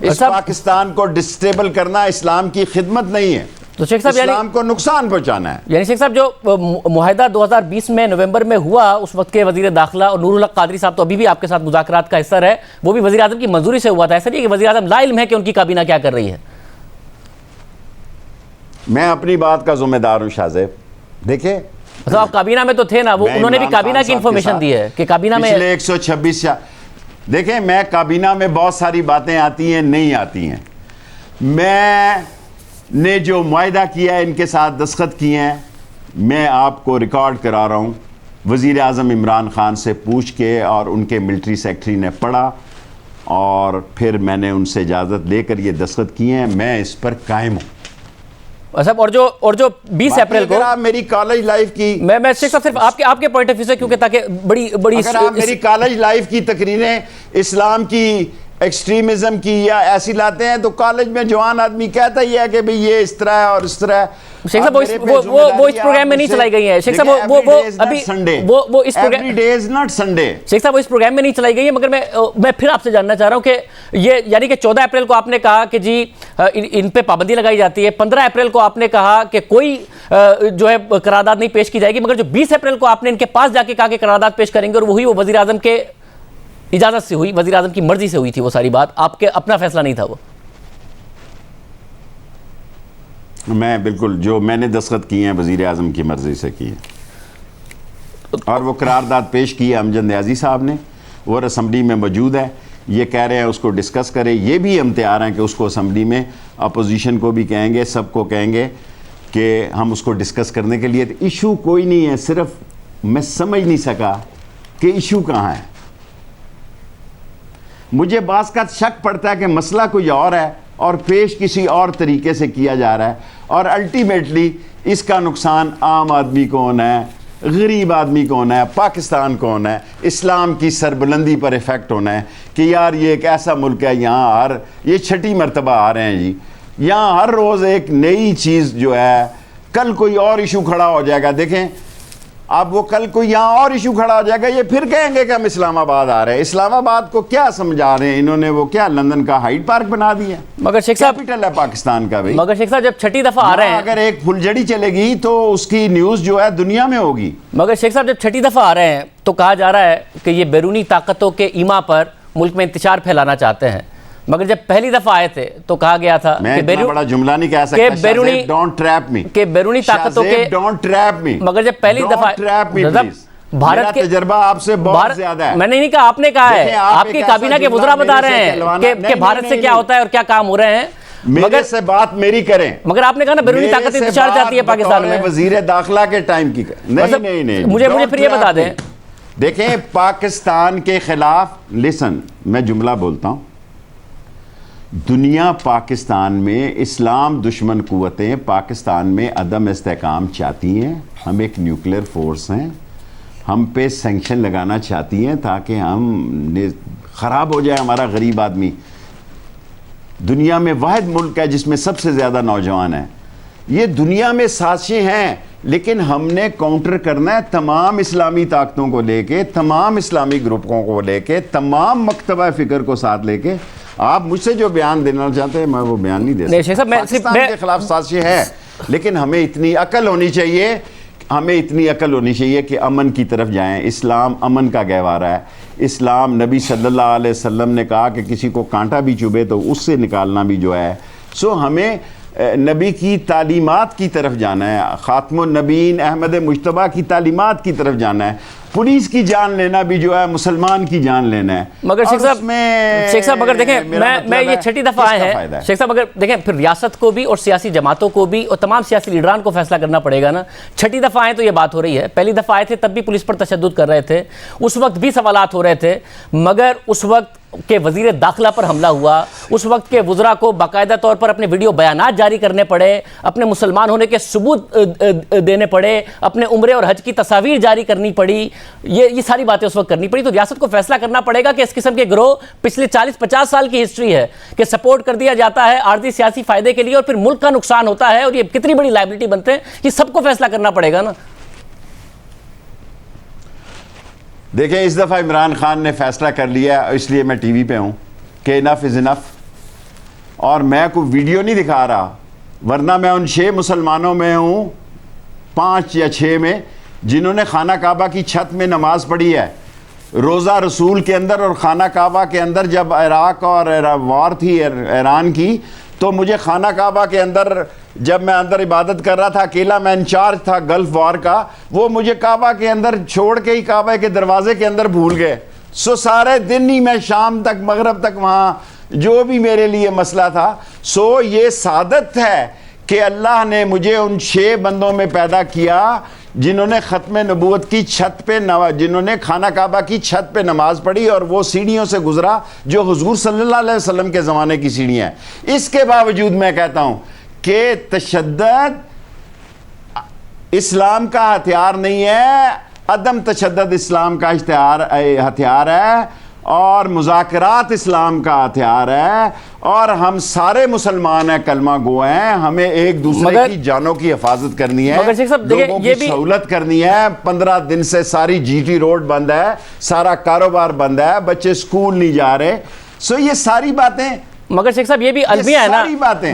اس پاکستان کو ڈسٹیبل کرنا اسلام کی خدمت نہیں ہے, تو شیخ صاحب اسلام کو نقصان پہنچانا ہے. یعنی شیخ صاحب جو معاہدہ 2020 میں نومبر میں ہوا, اس وقت کے وزیر داخلہ اور نور الحق قادری صاحب تو ابھی بھی آپ کے ساتھ مذاکرات کا حصہ رہے, وہ بھی وزیر اعظم کی منظوری سے ہوا تھا. ایسا نہیں کہ وزیر اعظم لا علم ہے کہ ان کی کابینہ کیا کر رہی ہے. میں اپنی بات کا ذمہ دار ہوں شاہ زیب. دیکھیں مطلب آپ کابینہ میں تو تھے نا, وہ انہوں نے بھی کابینہ کی انفارمیشن دی ہے کہ کابینہ میں پچھلے 126 دیکھیں میں کابینہ میں بہت ساری باتیں آتی ہیں, نہیں آتی ہیں. میں نے جو معاہدہ کیا ہے ان کے ساتھ دستخط کیے ہیں, میں آپ کو ریکارڈ کرا رہا ہوں. وزیر اعظم عمران خان سے پوچھ کے اور ان کے ملٹری سیکٹری نے پڑھا اور پھر میں نے ان سے اجازت لے کر یہ دستخط کیے ہیں. میں اس پر قائم ہوں. صاحب اور جو 20 اپریل کو آپ میری کالج لائف کی میں صرف آپ کے پوائنٹ آف ویو سے, کیونکہ تاکہ بڑی اگر آپ میری کالج لائف کی تقریریں اسلام کی ایکسٹریمزم کی یا ایسی لاتے ہیں تو کالج میں جوان آدمی کہتا ہی ہے کہ بھئی یہ اس طرح ہے اور اس طرح ہے. شیخ صاحب وہ اس پروگرام میں نہیں چلائی گئی ہیں. شیخ صاحب وہ ابھی وہ اس programme every day is not Sunday. Sheikh صاحب وہ اس پروگرام میں نہیں چلائی گئی ہے, مگر میں پھر آپ سے جاننا چاہ رہا ہوں کہ یہ یعنی کہ 14 اپریل کو آپ نے کہا کہ جی ان پہ پابندی لگائی جاتی ہے, 15 اپریل کو آپ نے کہا کہ کوئی جو ہے قرارداد نہیں پیش کی جائے گی, مگر جو 20 اپریل کو آپ نے ان کے پاس جا کے کہا کہ قرارداد پیش کریں گے, اور وہی وہ وزیر اعظم کے اجازت سے ہوئی, وزیر اعظم کی مرضی سے ہوئی تھی وہ ساری بات, آپ کے اپنا فیصلہ نہیں تھا وہ. میں بالکل جو میں نے دستخط کیے ہیں وزیر اعظم کی مرضی سے کیے ہیں, اور وہ قرارداد پیش کی ہے امجد نیازی صاحب نے, وہ اسمبلی میں موجود ہے. یہ کہہ رہے ہیں اس کو ڈسکس کریں, یہ بھی ہم تیار ہیں کہ اس کو اسمبلی میں اپوزیشن کو بھی کہیں گے, سب کو کہیں گے کہ ہم اس کو ڈسکس کرنے کے لیے. ایشو کوئی نہیں ہے, صرف میں سمجھ نہیں سکا کہ ایشو کہاں ہے. مجھے بعض کا شک پڑتا ہے کہ مسئلہ کوئی اور ہے اور پیش کسی اور طریقے سے کیا جا رہا ہے, اور الٹیمیٹلی اس کا نقصان عام آدمی کو ہونا ہے, غریب آدمی کو ہونا ہے, پاکستان کو ہونا ہے, اسلام کی سربلندی پر ایفیکٹ ہونا ہے کہ یار یہ ایک ایسا ملک ہے یہاں یہ 6ٹھی مرتبہ آ رہے ہیں جی, یہاں ہر روز ایک نئی چیز جو ہے, کل کوئی اور ایشو کھڑا ہو جائے گا. دیکھیں اب وہ کل کوئی یہاں اور ایشو کھڑا ہو جائے گا, یہ پھر کہیں گے کہ ہم اسلام آباد آ رہے ہیں. اسلام آباد کو کیا سمجھا رہے ہیں انہوں نے, وہ کیا لندن کا ہائیڈ پارک بنا دیا, مگر شیخ صاحب کیپٹل ہے پاکستان کا. مگر شیخ صاحب جب 6ٹھی دفعہ آ رہے ہیں, اگر ایک پھلجڑی چلے گی تو اس کی نیوز جو ہے دنیا میں ہوگی. مگر شیخ صاحب جب 6ٹھی دفعہ آ رہے ہیں تو کہا جا رہا ہے کہ یہ بیرونی طاقتوں کے ایما پر ملک میں انتشار پھیلانا چاتے ہیں, مگر جب پہلی دفعہ آئے تھے تو کہا گیا تھا میں اتنا بڑا جملہ نہیں کہہ سکتا ڈونٹ ٹریپ می, کہ بیرونی طاقتوں کے ڈونٹ ٹریپ می, مگر جب پہلی دفعہ بھارت کے تجربہ آپ سے بہت زیادہ ہے. میں نے نہیں کہا, آپ نے کہا ہے, آپ کی کابینہ کے وزراء بتا رہے ہیں کہ بھارت سے کیا ہوتا ہے اور کیا کام ہو رہے ہیں. میرے سے بات میری کریں, مگر آپ نے کہا نا بیرونی طاقت انتشار چاہتی ہے پاکستان میں. وزیر داخلہ کے ٹائم کی نہیں, مجھے پھر یہ بتا دیں. دیکھیں پاکستان کے خلاف, لسن میں جملہ بولتا ہوں, دنیا پاکستان میں اسلام دشمن قوتیں پاکستان میں عدم استحکام چاہتی ہیں. ہم ایک نیوکلیئر فورس ہیں, ہم پہ سینکشن لگانا چاہتی ہیں تاکہ ہم خراب ہو جائے ہمارا غریب آدمی. دنیا میں واحد ملک ہے جس میں سب سے زیادہ نوجوان ہیں. یہ دنیا میں سازشیں ہیں, لیکن ہم نے کاؤنٹر کرنا ہے تمام اسلامی طاقتوں کو لے کے, تمام اسلامی گروپوں کو لے کے, تمام مکتبہ فکر کو ساتھ لے کے. آپ مجھ سے جو بیان دینا چاہتے ہیں میں وہ بیان نہیں دے سکتا. پاکستان کے خلاف سازشیں ہیں, لیکن ہمیں اتنی عقل ہونی چاہیے کہ امن کی طرف جائیں. اسلام امن کا گہوارہ ہے. اسلام نبی صلی اللہ علیہ وسلم نے کہا کہ کسی کو کانٹا بھی چبھے تو اس سے نکالنا بھی جو ہے. ہمیں نبی کی تعلیمات کی طرف جانا ہے, خاتم النبیین احمد مجتبیٰ کی تعلیمات کی طرف جانا ہے. پولیس کی جان لینا بھی جو ہے مسلمان کی جان لینا ہے. مگر شیخ صاحب اگر دیکھیں میں یہ 6ٹھی دفعہ آئے ہیں شیخ صاحب, اگر دیکھیں پھر ریاست کو بھی اور سیاسی جماعتوں کو بھی اور تمام سیاسی لیڈران کو فیصلہ کرنا پڑے گا نا. 6ٹھی دفعہ آئے تو یہ بات ہو رہی ہے, پہلی دفعہ آئے تھے تب بھی پولیس پر تشدد کر رہے تھے, اس وقت بھی سوالات ہو رہے تھے, مگر اس وقت کے وزیر داخلہ پر حملہ ہوا، اس وقت کے وزراء کو باقاعدہ طور پر اپنے ویڈیو بیانات جاری کرنے پڑے، اپنے مسلمان ہونے کے ثبوت دینے پڑے، اپنے عمرے اور حج کی تصاویر جاری کرنی پڑی، یہ ساری باتیں اس وقت کرنی پڑی، تو ریاست کو فیصلہ کرنا پڑے گا کہ اس قسم کے گروہ پچھلے 40-50 سال کی ہسٹری ہے کہ سپورٹ کر دیا جاتا ہے عارضی سیاسی فائدے کے لیے اور پھر ملک کا نقصان ہوتا ہے اور یہ کتنی بڑی لائبلٹی بنتے ہیں، یہ سب کو فیصلہ کرنا پڑے گا نا۔ دیکھیں اس دفعہ عمران خان نے فیصلہ کر لیا، اس لیے میں ٹی وی پہ ہوں کہ انف از انف، اور میں کوئی ویڈیو نہیں دکھا رہا، ورنہ میں ان 6 مسلمانوں میں ہوں، 5 یا 6 میں، جنہوں نے خانہ کعبہ کی چھت میں نماز پڑھی ہے، روزہ رسول کے اندر اور خانہ کعبہ کے اندر جب عراق اور وار تھی ایران کی، تو مجھے خانہ کعبہ کے اندر جب میں اندر عبادت کر رہا تھا اکیلا، میں انچارج تھا گلف وار کا، وہ مجھے کعبہ کے اندر چھوڑ کے ہی کعبہ کے دروازے کے اندر بھول گئے، سارے دن ہی میں شام تک مغرب تک وہاں جو بھی میرے لیے مسئلہ تھا۔ یہ سعادت ہے کہ اللہ نے مجھے ان 6 بندوں میں پیدا کیا جنہوں نے ختم نبوت کی چھت پہ جنہوں نے خانہ کعبہ کی چھت پہ نماز پڑھی اور وہ سیڑھیوں سے گزرا جو حضور صلی اللہ علیہ وسلم کے زمانے کی سیڑھیاں ہیں۔ اس کے باوجود میں کہتا ہوں کہ تشدد اسلام کا ہتھیار نہیں ہے، عدم تشدد اسلام کا ہتھیار ہے، اور مذاکرات اسلام کا ہتھیار ہے، اور ہم سارے مسلمان ہیں، کلمہ گو ہیں، ہمیں ایک دوسرے کی جانوں کی حفاظت کرنی ہے، لوگوں کی سہولت کرنی ہے۔ 15 دن سے ساری جی ٹی روڈ بند ہے، سارا کاروبار بند ہے، بچے سکول نہیں جا رہے، یہ ساری باتیں۔ مگر شیخ صاحب یہ بھی المیہ ہے نا،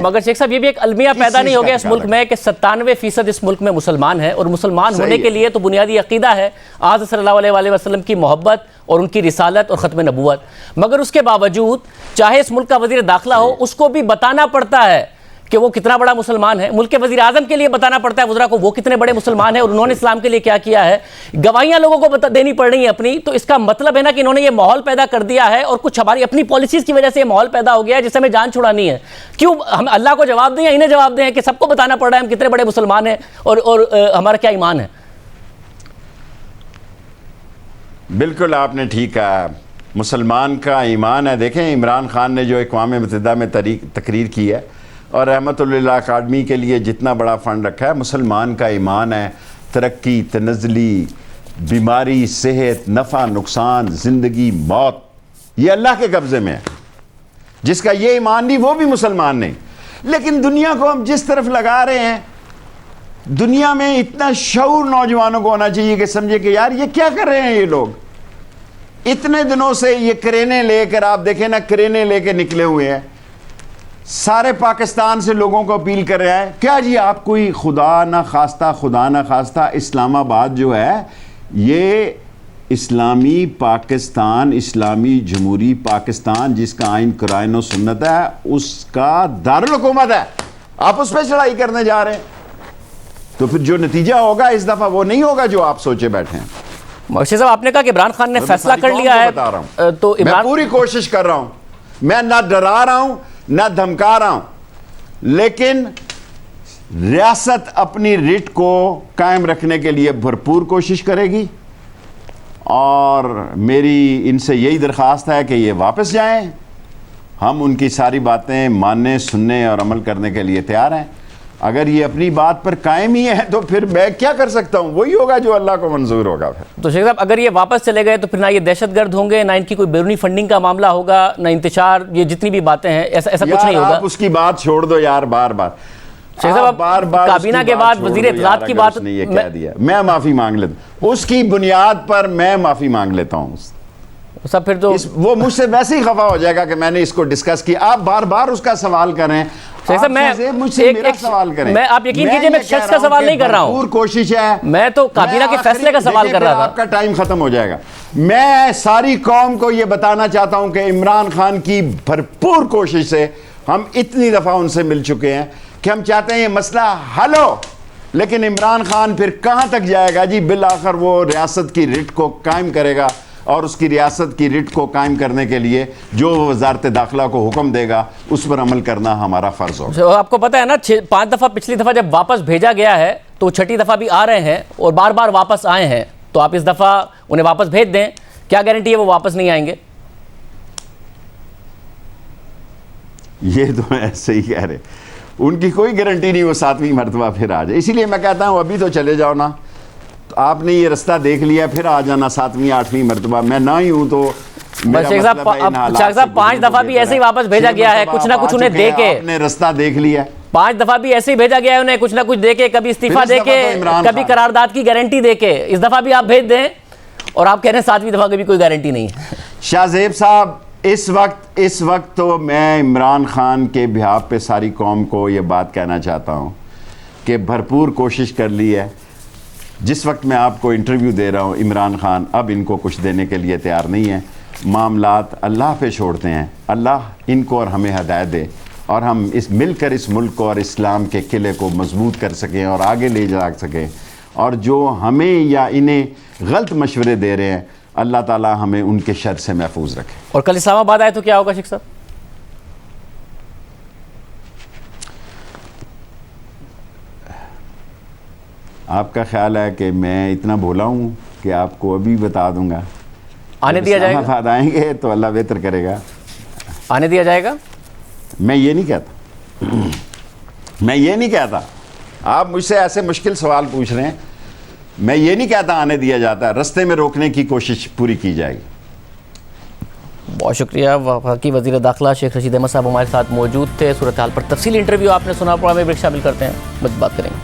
مگر شیخ صاحب یہ بھی ایک المیہ پیدا نہیں ہو گیا اس ملک میں کہ 97% اس ملک میں مسلمان ہیں، اور مسلمان ہونے کے لیے تو بنیادی عقیدہ ہے آج صلی اللہ علیہ وسلم کی محبت اور ان کی رسالت اور ختم نبوت، مگر اس کے باوجود چاہے اس ملک کا وزیر داخلہ ہو، اس کو بھی بتانا پڑتا ہے کہ وہ کتنا بڑا مسلمان ہے، ملک کے وزیر اعظم کے لیے بتانا پڑتا ہے وزراء کو وہ کتنے بڑے مسلمان ہیں اور انہوں نے اسلام کے لیے کیا کیا ہے، گواہیاں لوگوں کو دینی پڑ رہی ہیں اپنی، تو اس کا مطلب ہے نا کہ انہوں نے یہ ماحول پیدا کر دیا ہے، اور کچھ ہماری اپنی پالیسیز کی وجہ سے یہ ماحول پیدا ہو گیا ہے جس سے ہمیں جان چھڑانی ہے۔ کیوں ہم اللہ کو جواب دیں یا انہیں جواب دیں کہ سب کو بتانا پڑ رہا ہے ہم کتنے بڑے مسلمان ہیں اور ہمارا کیا ایمان ہے؟ بالکل آپ نے ٹھیک کہا، مسلمان کا ایمان ہے۔ دیکھیں عمران خان نے جو اقوام متحدہ میں تقریر کی ہے اور رحمت اللہ اکیڈمی کے لیے جتنا بڑا فنڈ رکھا ہے، مسلمان کا ایمان ہے، ترقی، تنزلی، بیماری، صحت، نفع، نقصان، زندگی، موت، یہ اللہ کے قبضے میں ہے۔ جس کا یہ ایمان نہیں وہ بھی مسلمان نہیں۔ لیکن دنیا کو ہم جس طرف لگا رہے ہیں، دنیا میں اتنا شعور نوجوانوں کو ہونا چاہیے کہ سمجھے کہ یار یہ کیا کر رہے ہیں یہ لوگ، اتنے دنوں سے یہ کرینے لے کر، آپ دیکھیں نا کرینے لے کے نکلے ہوئے ہیں، سارے پاکستان سے لوگوں کو اپیل کر رہے ہیں کیا جی آپ کوئی خدا نہ خواستہ اسلام آباد جو ہے یہ اسلامی پاکستان، اسلامی جمہوری پاکستان جس کا آئین قرآن و سنت ہے، اس کا دارالحکومت ہے، آپ اس پہ چڑھائی کرنے جا رہے ہیں، تو پھر جو نتیجہ ہوگا اس دفعہ وہ نہیں ہوگا جو آپ سوچے بیٹھے ہیں۔ مرشد صاحب آپ نے کہا کہ عمران خان نے فیصلہ کر لیا ہے، تو میں پوری کوشش کر رہا ہوں، میں نہ ڈرا رہا ہوں نہ دھمکا رہا ہوں، لیکن ریاست اپنی ریٹ کو قائم رکھنے کے لیے بھرپور کوشش کرے گی، اور میری ان سے یہی درخواست ہے کہ یہ واپس جائیں، ہم ان کی ساری باتیں ماننے، سننے اور عمل کرنے کے لیے تیار ہیں۔ اگر یہ اپنی بات پر قائم ہی ہے تو پھر میں کیا کر سکتا ہوں، وہی ہوگا جو اللہ کو منظور ہوگا۔ پھر تو شیخ صاحب اگر یہ واپس چلے گئے تو پھر نہ یہ دہشت گرد ہوں گے، نہ ان کی کوئی بیرونی فنڈنگ کا معاملہ ہوگا، نہ انتشار، یہ جتنی بھی باتیں ہیں ایسا کچھ نہیں ہوگا۔ آپ اس کی بات چھوڑ دو یار، بار بار شیخ صاحب کابینہ کے بعد وزیر اطلاعات کی بات نے یہ کہہ دیا، میں معافی مانگ لیتا ہوں، اس کی بنیاد پر میں معافی مانگ لیتا ہوں۔ سب پھر تو وہ مجھ سے ویسے ہی خفا ہو جائے گا کہ میں نے اس کو ڈسکس کیا، آپ بار بار اس کا سوال کریں، شیخ صاحب میں آپ یقین کیجئے میں شخص کا سوال نہیں کر رہا ہوں، کوشش ہے، میں تو کابینہ کے فیصلے کا سوال کر رہا تھا۔ آپ کا ٹائم ختم ہو جائے گا۔ میں ساری قوم کو یہ بتانا چاہتا ہوں کہ عمران خان کی بھرپور کوشش سے ہم اتنی دفعہ ان سے مل چکے ہیں کہ ہم چاہتے ہیں یہ مسئلہ حل ہو، لیکن عمران خان پھر کہاں تک جائے گا جی؟ بالآخر وہ ریاست کی ریٹ کو قائم کرے گا، اور اس کی ریاست کی ریٹ کو قائم کرنے کے لیے جو وزارت داخلہ کو حکم دے گا اس پر عمل کرنا ہمارا فرض ہوگا۔ آپ کو پتہ ہے نا 5 دفعہ پچھلی دفعہ جب واپس بھیجا گیا ہے تو 6ٹھی دفعہ بھی آ رہے ہیں اور بار بار واپس آئے ہیں، تو آپ اس دفعہ انہیں واپس بھیج دیں، کیا گارنٹی ہے وہ واپس نہیں آئیں گے؟ یہ تو ایسے ہی کہہ رہے, ان کی کوئی گارنٹی نہیں وہ 7ویں مرتبہ پھر آ جائے. اسی لیے میں کہتا ہوں ابھی تو چلے جاؤ نا, تو آپ نے یہ رستہ دیکھ لیا, پھر آ جانا 7ویں 8ویں مرتبہ. میں نہ ہی ہوں تو بس شیخ صاحب 5 دفعہ بھی ایسے ہی واپس بھیجا گیا ہے, کچھ نہ کچھ انہیں دے کے. آپ نے رستہ دیکھ لیا 5 دفعہ بھی ایسے ہی بھیجا گیا ہے انہیں, کچھ نہ کچھ دے کے, کبھی استعفیٰ دے کے, کبھی قرارداد کی گارنٹی دے کے. اس دفعہ بھی آپ بھیج دیں اور آپ کہہ رہے ہیں 7ویں دفعہ کی بھی کوئی گارنٹی نہیں ہے. شاہ زیب صاحب, اس وقت تو میں عمران خان کے بہاف پہ ساری قوم کو یہ بات کہنا چاہتا ہوں کہ بھرپور کوشش کر لی ہے. جس وقت میں آپ کو انٹرویو دے رہا ہوں, عمران خان اب ان کو کچھ دینے کے لیے تیار نہیں ہے. معاملات اللہ پہ چھوڑتے ہیں, اللہ ان کو اور ہمیں ہدایت دے اور ہم مل کر اس ملک کو اور اسلام کے قلعے کو مضبوط کر سکیں اور آگے لے جا سکیں. اور جو ہمیں یا انہیں غلط مشورے دے رہے ہیں, اللہ تعالیٰ ہمیں ان کے شر سے محفوظ رکھے. اور کل اسلام آباد آئے تو کیا ہوگا شیخ صاحب؟ آپ کا خیال ہے کہ میں اتنا بھولا ہوں کہ آپ کو ابھی بتا دوں گا؟ آنے دیا جائے گا؟ اسلام آباد آئیں گے تو اللہ بہتر کرے گا. آنے دیا جائے گا؟ میں یہ نہیں کہتا. آپ مجھ سے ایسے مشکل سوال پوچھ رہے ہیں. میں یہ نہیں کہتا آنے دیا جاتا ہے, رستے میں روکنے کی کوشش پوری کی جائے گی. بہت شکریہ. وفاقی وزیر داخلہ شیخ رشید احمد صاحب ہمارے ساتھ موجود تھے. صورتحال پر تفصیلی انٹرویو آپ نے سنا, پروگرام میں شامل کرتے ہیں, بات کریں گے.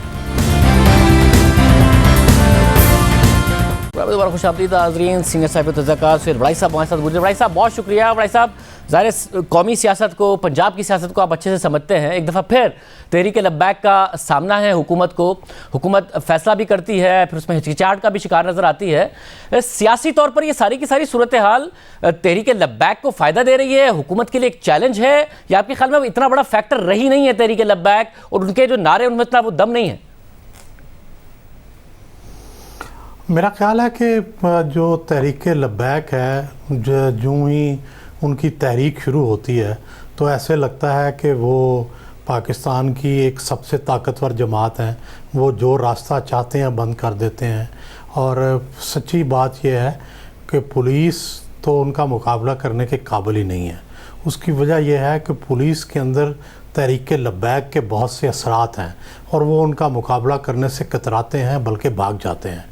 دوبارہ خوش آمدید ناظرین. سینئر صاحب تذکرات سید بڑائی صاحب ہمارے ساتھ موجود ہیں. بڑائی صاحب بہت شکریہ. بڑائی صاحب, ظاہر قومی سیاست کو, پنجاب کی سیاست کو آپ اچھے سے سمجھتے ہیں. ایک دفعہ پھر تحریک لبیک کا سامنا ہے حکومت کو. حکومت فیصلہ بھی کرتی ہے, پھر اس میں ہچکچاہٹ کا بھی شکار نظر آتی ہے. سیاسی طور پر یہ ساری کی ساری صورتحال تحریک لبیک کو فائدہ دے رہی ہے, حکومت کے لیے ایک چیلنج ہے, یا آپ کے خیال میں اتنا بڑا فیکٹر رہی نہیں ہے تحریک لبیک اور ان کے جو نعرے ان میں اتنا وہ دم نہیں ہے؟ میرا خیال ہے کہ جو تحریک لبیک ہے, جو ہی ان کی تحریک شروع ہوتی ہے تو ایسے لگتا ہے کہ وہ پاکستان کی ایک سب سے طاقتور جماعت ہے. وہ جو راستہ چاہتے ہیں بند کر دیتے ہیں. اور سچی بات یہ ہے کہ پولیس تو ان کا مقابلہ کرنے کے قابل ہی نہیں ہے. اس کی وجہ یہ ہے کہ پولیس کے اندر تحریک لبیک کے بہت سے اثرات ہیں اور وہ ان کا مقابلہ کرنے سے کتراتے ہیں, بلکہ بھاگ جاتے ہیں.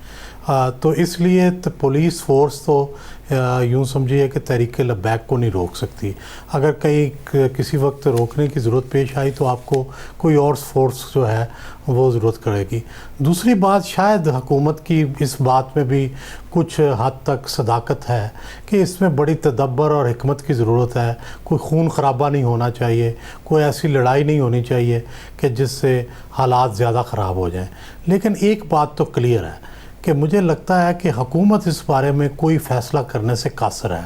تو اس لیے پولیس فورس تو یوں سمجھیے کہ تحریک لبیک کو نہیں روک سکتی. اگر کہیں کسی وقت روکنے کی ضرورت پیش آئی تو آپ کو کوئی اور فورس جو ہے وہ ضرورت کرے گی. دوسری بات, شاید حکومت کی اس بات میں بھی کچھ حد تک صداقت ہے کہ اس میں بڑی تدبر اور حکمت کی ضرورت ہے. کوئی خون خرابہ نہیں ہونا چاہیے, کوئی ایسی لڑائی نہیں ہونی چاہیے کہ جس سے حالات زیادہ خراب ہو جائیں. لیکن ایک بات تو کلیئر ہے کہ مجھے لگتا ہے کہ حکومت اس بارے میں کوئی فیصلہ کرنے سے قاصر ہے.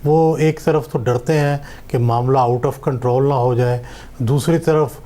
وہ ایک طرف تو ڈرتے ہیں کہ معاملہ آؤٹ آف کنٹرول نہ ہو جائے, دوسری طرف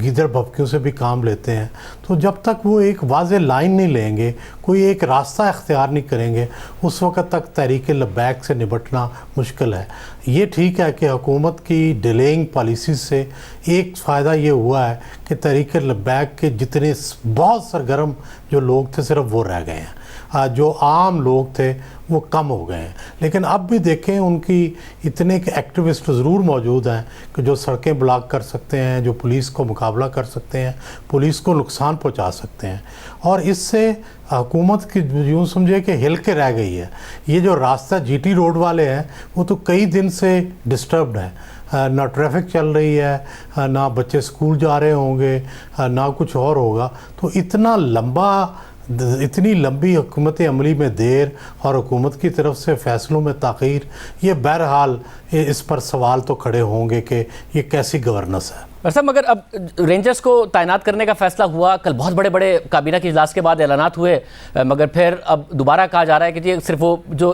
گیدڑ بھبکیوں سے بھی کام لیتے ہیں. تو جب تک وہ ایک واضح لائن نہیں لیں گے, کوئی ایک راستہ اختیار نہیں کریں گے, اس وقت تک تحریک لبیک سے نبٹنا مشکل ہے. یہ ٹھیک ہے کہ حکومت کی ڈیلیئنگ پالیسی سے ایک فائدہ یہ ہوا ہے کہ تحریک لبیک کے جتنے بہت سرگرم جو لوگ تھے صرف وہ رہ گئے ہیں, جو عام لوگ تھے وہ کم ہو گئے ہیں. لیکن اب بھی دیکھیں ان کی اتنے کے ایکٹیوسٹ ضرور موجود ہیں کہ جو سڑکیں بلاک کر سکتے ہیں, جو پولیس کو مقابلہ کر سکتے ہیں, پولیس کو نقصان پہنچا سکتے ہیں. اور اس سے حکومت کی یوں سمجھے کہ ہل کے رہ گئی ہے. یہ جو راستہ جی ٹی روڈ والے ہیں وہ تو کئی دن سے ڈسٹربڈ ہے, نہ ٹریفک چل رہی ہے, نہ بچے اسکول جا رہے ہوں گے, نہ کچھ اور ہوگا. تو اتنی لمبی حکمت عملی میں دیر اور حکومت کی طرف سے فیصلوں میں تاخیر, یہ بہرحال اس پر سوال تو کھڑے ہوں گے کہ یہ کیسی گورننس ہے. صاحب مگر اب رینجرز کو تعینات کرنے کا فیصلہ ہوا, کل بہت بڑے بڑے کابینہ کے اجلاس کے بعد اعلانات ہوئے, مگر پھر اب دوبارہ کہا جا رہا ہے کہ جی صرف وہ جو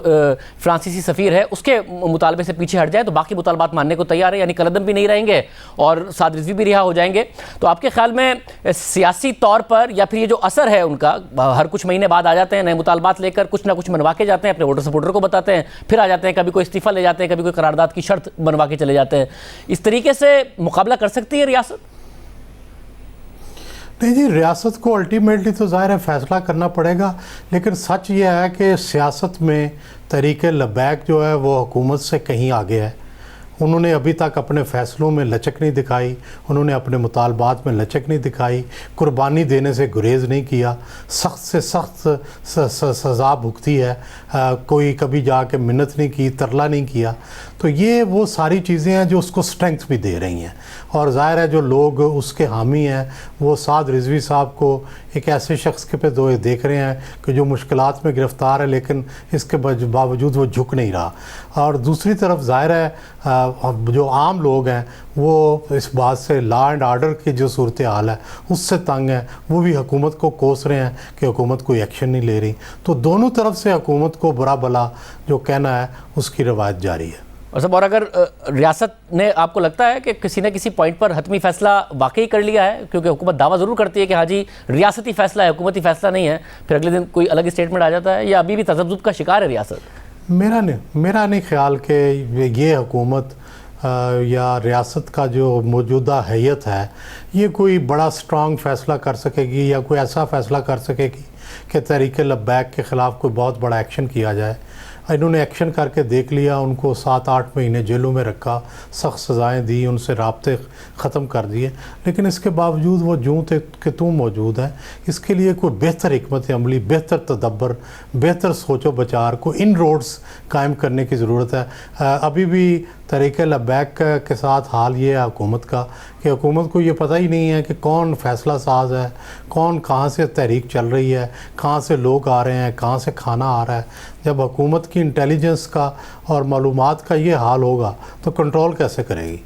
فرانسیسی سفیر ہے اس کے مطالبے سے پیچھے ہٹ جائے تو باقی مطالبات ماننے کو تیار ہے, یعنی کلدم بھی نہیں رہیں گے اور سعد رضوی بھی رہا ہو جائیں گے. تو آپ کے خیال میں سیاسی طور پر یا پھر یہ جو اثر ہے ان کا, ہر کچھ مہینے بعد آ جاتے ہیں نئے مطالبات لے کر, کچھ نہ کچھ منوا کے جاتے ہیں, اپنے ووٹر سپورٹر کو بتاتے ہیں, پھر آ جاتے ہیں, کبھی کوئی استعفیٰ لے جاتے ہیں, کبھی کوئی قرارداد کی شرط بنوا کے چلے جاتے ہیں, اس طریقے سے مقابلہ کر سکتی ہے ریاست؟ نہیں جی, ریاست کو الٹیمیٹلی تو ظاہر ہے فیصلہ کرنا پڑے گا. لیکن سچ یہ ہے کہ سیاست میں تحریک لبیک جو ہے وہ حکومت سے کہیں آگے ہے. انہوں نے ابھی تک اپنے فیصلوں میں لچک نہیں دکھائی، انہوں نے اپنے مطالبات میں لچک نہیں دکھائی، قربانی دینے سے گریز نہیں کیا، سخت سے سخت سزا بھگتی ہے، کوئی کبھی جا کے منت نہیں کی، ترلا نہیں کیا. تو یہ وہ ساری چیزیں ہیں جو اس کو سٹرنگتھ بھی دے رہی ہیں. اور ظاہر ہے جو لوگ اس کے حامی ہیں وہ سعد رضوی صاحب کو ایک ایسے شخص کے پہ دیکھ رہے ہیں کہ جو مشکلات میں گرفتار ہے لیکن اس کے باوجود وہ جھک نہیں رہا. اور دوسری طرف ظاہر ہے جو عام لوگ ہیں وہ اس بات سے لا اینڈ آرڈر کی جو صورتحال ہے اس سے تنگ ہیں، وہ بھی حکومت کو کوس رہے ہیں کہ حکومت کوئی ایکشن نہیں لے رہی. تو دونوں طرف سے حکومت کو برا بھلا جو کہنا ہے اس کی روایت جاری ہے. اور اگر ریاست نے آپ کو لگتا ہے کہ کسی نہ کسی پوائنٹ پر حتمی فیصلہ واقعی کر لیا ہے، کیونکہ حکومت دعویٰ ضرور کرتی ہے کہ ہاں جی ریاستی فیصلہ ہے، حکومتی فیصلہ نہیں ہے، پھر اگلے دن کوئی الگ اسٹیٹمنٹ آ جاتا ہے، یا ابھی بھی تذبذب کا شکار ہے ریاست؟ میرا نہیں خیال کہ یہ حکومت یا ریاست کا جو موجودہ حیت ہے یہ کوئی بڑا سٹرانگ فیصلہ کر سکے گی یا کوئی ایسا فیصلہ کر سکے گی کہ تحریک لبیک کے خلاف کوئی بہت بڑا ایکشن کیا جائے. انہوں نے ایکشن کر کے دیکھ لیا، ان کو 7-8 مہینے جیلوں میں رکھا، سخت سزائیں دی، ان سے رابطے ختم کر دیے، لیکن اس کے باوجود وہ جوں کہ توں موجود ہے. اس کے لیے کوئی بہتر حکمت عملی، بہتر تدبر، بہتر سوچ و بچار کو ان روڈز قائم کرنے کی ضرورت ہے. ابھی بھی تحریک لبیک کے ساتھ حال یہ ہے حکومت کا کہ حکومت کو یہ پتہ ہی نہیں ہے کہ کون فیصلہ ساز ہے، کون کہاں سے تحریک چل رہی ہے، کہاں سے لوگ آ رہے ہیں، کہاں سے کھانا آ رہا ہے. جب حکومت کی انٹیلیجنس کا اور معلومات کا یہ حال ہوگا تو کنٹرول کیسے کرے گی؟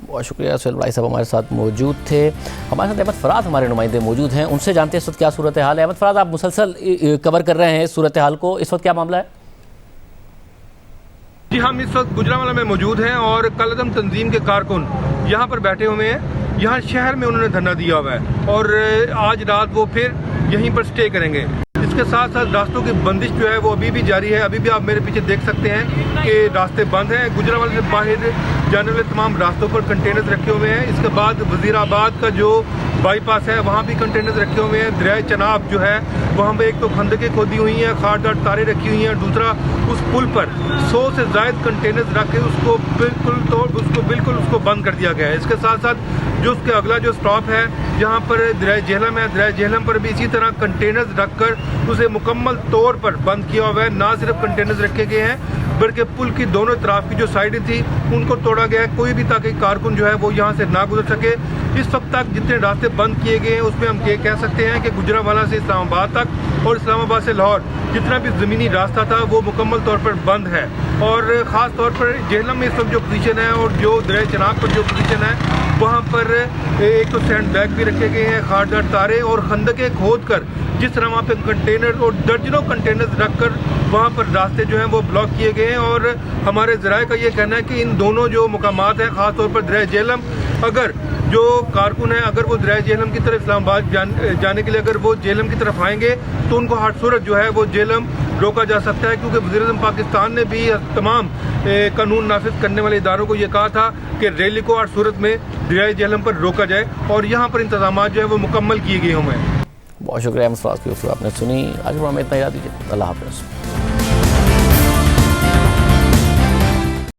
بہت شکریہ سہیل بڑائی صاحب ہمارے ساتھ موجود تھے. ہمارے ساتھ احمد فراد ہمارے نمائندے موجود ہیں، ان سے جانتے ہیں اس وقت کیا صورتحال ہے. احمد فراد، آپ مسلسل کور کر رہے ہیں صورتحال کو، اس وقت کیا معاملہ ہے؟ جی ہم اس وقت گجرانوالہ میں موجود ہیں اور کالعدم تنظیم کے کارکن یہاں پر بیٹھے ہوئے ہیں. یہاں شہر میں انہوں نے دھرنا دیا ہوا ہے اور آج رات وہ پھر یہیں پر سٹے کریں گے. اس کے ساتھ ساتھ راستوں کی بندش جو ہے وہ ابھی بھی جاری ہے. ابھی بھی آپ میرے پیچھے دیکھ سکتے ہیں کہ راستے بند ہیں. گجرانوالہ سے باہر جانے والے تمام راستوں پر کنٹینرز رکھے ہوئے ہیں. اس کے بعد وزیر آباد کا جو بائی پاس ہے وہاں بھی کنٹینرز رکھے ہوئے ہیں. دریائے چناب جو ہے وہاں پہ ایک تو خندقیں کھودی ہوئی ہیں، خاردار تاریں رکھی ہوئی ہیں، دوسرا اس پل پر 100 سے زائد کنٹینرز رکھ کے اس کو بالکل بند کر دیا گیا ہے. اس کے ساتھ ساتھ جو اس کے اگلا جو سٹاپ ہے جہاں پر دریائے جہلم ہے، دریائے جہلم پر بھی اسی طرح کنٹینرز رکھ کر اسے مکمل طور پر بند کیا ہوا ہے. نہ صرف کنٹینرز رکھے گئے ہیں بلکہ پل کی دونوں طرف کی جو سائڈیں تھی ان کو توڑا گیا ہے، کوئی بھی تاکہ کارکن جو ہے وہ یہاں سے نہ گزر سکے. اس وقت تک جتنے راستے بند کیے گئے ہیں اس میں ہم یہ کہہ سکتے ہیں کہ گجرانوالہ سے اسلام آباد تک اور اسلام آباد سے لاہور جتنا بھی زمینی راستہ تھا وہ مکمل طور پر بند ہے. اور خاص طور پر جہلم میں اس وقت جو پوزیشن ہے اور جو دریائے چناب پر جو پوزیشن ہے وہاں پر ایک تو سینڈ بیگ بھی رکھے گئے ہیں، خاردار تارے اور خندقیں کھود کر جس طرح وہاں پہ کنٹینر اور درجنوں کنٹینرز رکھ کر وہاں پر راستے جو ہیں وہ بلاک کیے گئے ہیں. اور ہمارے ذرائع کا یہ کہنا ہے کہ ان دونوں جو مقامات ہیں خاص طور پر دریائے جہلم، اگر جو کارکن ہیں اگر وہ دریائے جہلم کی طرف اسلام آباد جانے کے لیے اگر وہ جہلم کی طرف آئیں گے تو ان کو ہر صورت جو ہے وہ جہلم روکا جا سکتا ہے، کیونکہ وزیر اعظم پاکستان نے بھی تمام قانون نافذ کرنے والے اداروں کو یہ کہا تھا کہ ریلی کو ہر صورت میں دریائے جہلم پر روکا جائے اور یہاں پر انتظامات جو ہے وہ مکمل کیے گئے ہوں. بہت شکریہ احمد فراز کی آپ نے سنی. آج ہمیں اتنا یاد دیجیے. اللہ حافظ.